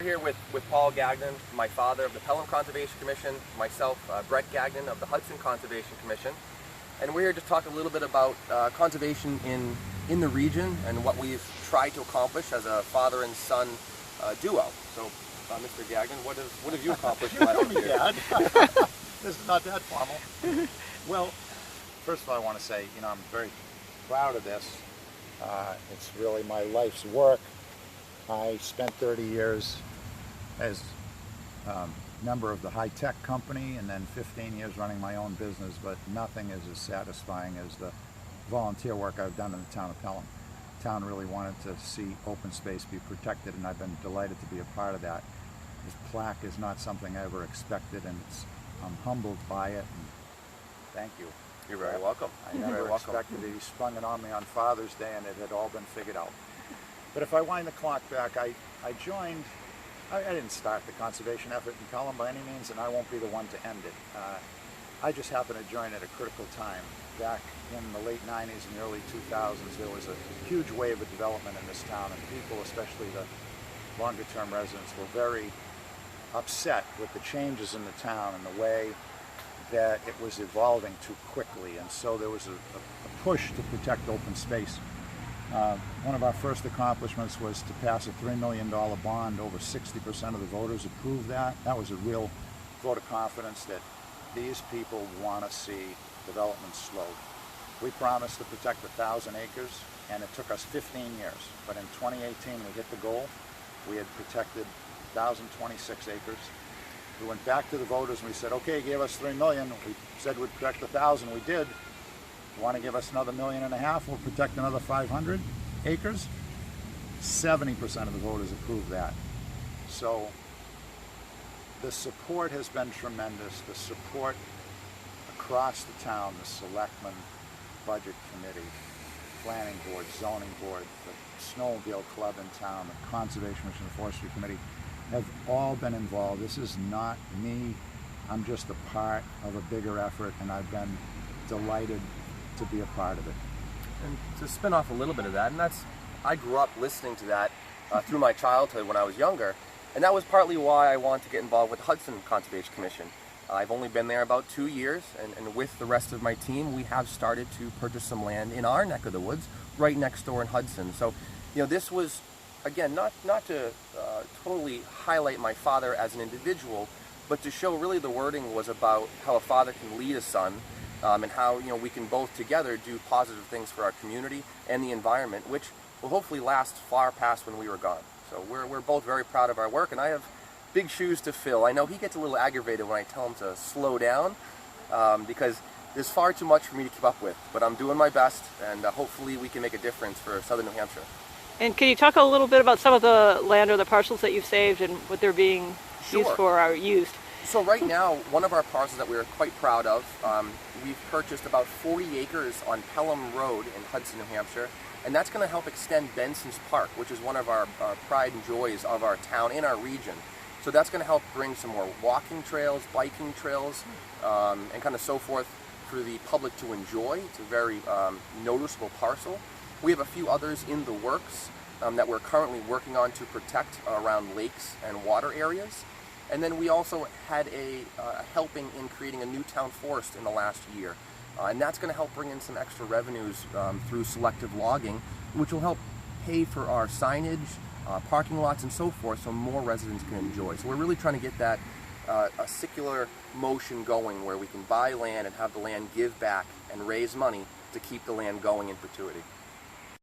here with Paul Gagnon, my father of the Pelham Conservation Commission, myself, Brett Gagnon of the Hudson Conservation Commission, and we're here to talk a little bit about conservation in the region and what we've tried to accomplish as a father and son duo. So, Mr. Gagnon, what have you accomplished while out here? Dad. This is not that formal. Well, first of all, I want to say, I'm very proud of this. It's really my life's work. I spent 30 years as member of the high-tech company and then 15 years running my own business, but nothing is as satisfying as the volunteer work I've done in the town of Pelham. The town really wanted to see open space be protected, and I've been delighted to be a part of that. This plaque is not something I ever expected, and I'm humbled by it, and thank you. You're very welcome. I never expected it. He sprung it on me on Father's Day, and it had all been figured out. But if I wind the clock back, I joined, I didn't start the conservation effort in Pelham by any means, and I won't be the one to end it. I just happened to join at a critical time. Back in the late 90s and early 2000s, there was a huge wave of development in this town, and people, especially the longer-term residents, were very upset with the changes in the town and the way that it was evolving too quickly, and so there was a push to protect open space. One of our first accomplishments was to pass a $3 million bond. Over 60% of the voters approved that. That was a real vote of confidence that these people want to see development slowed. We promised to protect 1,000 acres, and it took us 15 years. But in 2018, we hit the goal. We had protected 1,026 acres. We went back to the voters and we said, okay, gave us $3 million. We said we'd protect 1,000. We did. Want to give us another $1.5 million? We'll protect another 500 acres. 70% of the voters approved that. So the support has been tremendous. The support across the town, the selectmen, budget committee, planning board, zoning board, the snowmobile club in town, the conservation commission, the forestry committee, have all been involved. This is not me. I'm just a part of a bigger effort, and I've been delighted to be a part of it. And to spin off a little bit of that, and I grew up listening to that through my childhood when I was younger, and that was partly why I wanted to get involved with the Hudson Conservation Commission. I've only been there about 2 years, and with the rest of my team, we have started to purchase some land in our neck of the woods, right next door in Hudson. So, this was, again, not to totally highlight my father as an individual, but to show really the wording was about how a father can lead a son, and how we can both together do positive things for our community and the environment, which will hopefully last far past when we were gone. So we're both very proud of our work, and I have big shoes to fill. I know he gets a little aggravated when I tell him to slow down, because there's far too much for me to keep up with, but I'm doing my best, and hopefully we can make a difference for southern New Hampshire. And can you talk a little bit about some of the land or the parcels that you've saved and what they're being used for or used? So right now, one of our parcels that we're quite proud of, we've purchased about 40 acres on Pelham Road in Hudson, New Hampshire, and that's going to help extend Benson's Park, which is one of our pride and joys of our town and our region. So that's going to help bring some more walking trails, biking trails, and kind of so forth for the public to enjoy. It's a very noticeable parcel. We have a few others in the works that we're currently working on to protect around lakes and water areas. And then we also had a helping in creating a new town forest in the last year. And that's going to help bring in some extra revenues through selective logging, which will help pay for our signage, parking lots, and so forth, so more residents can enjoy. So we're really trying to get that a circular motion going where we can buy land and have the land give back and raise money to keep the land going in perpetuity.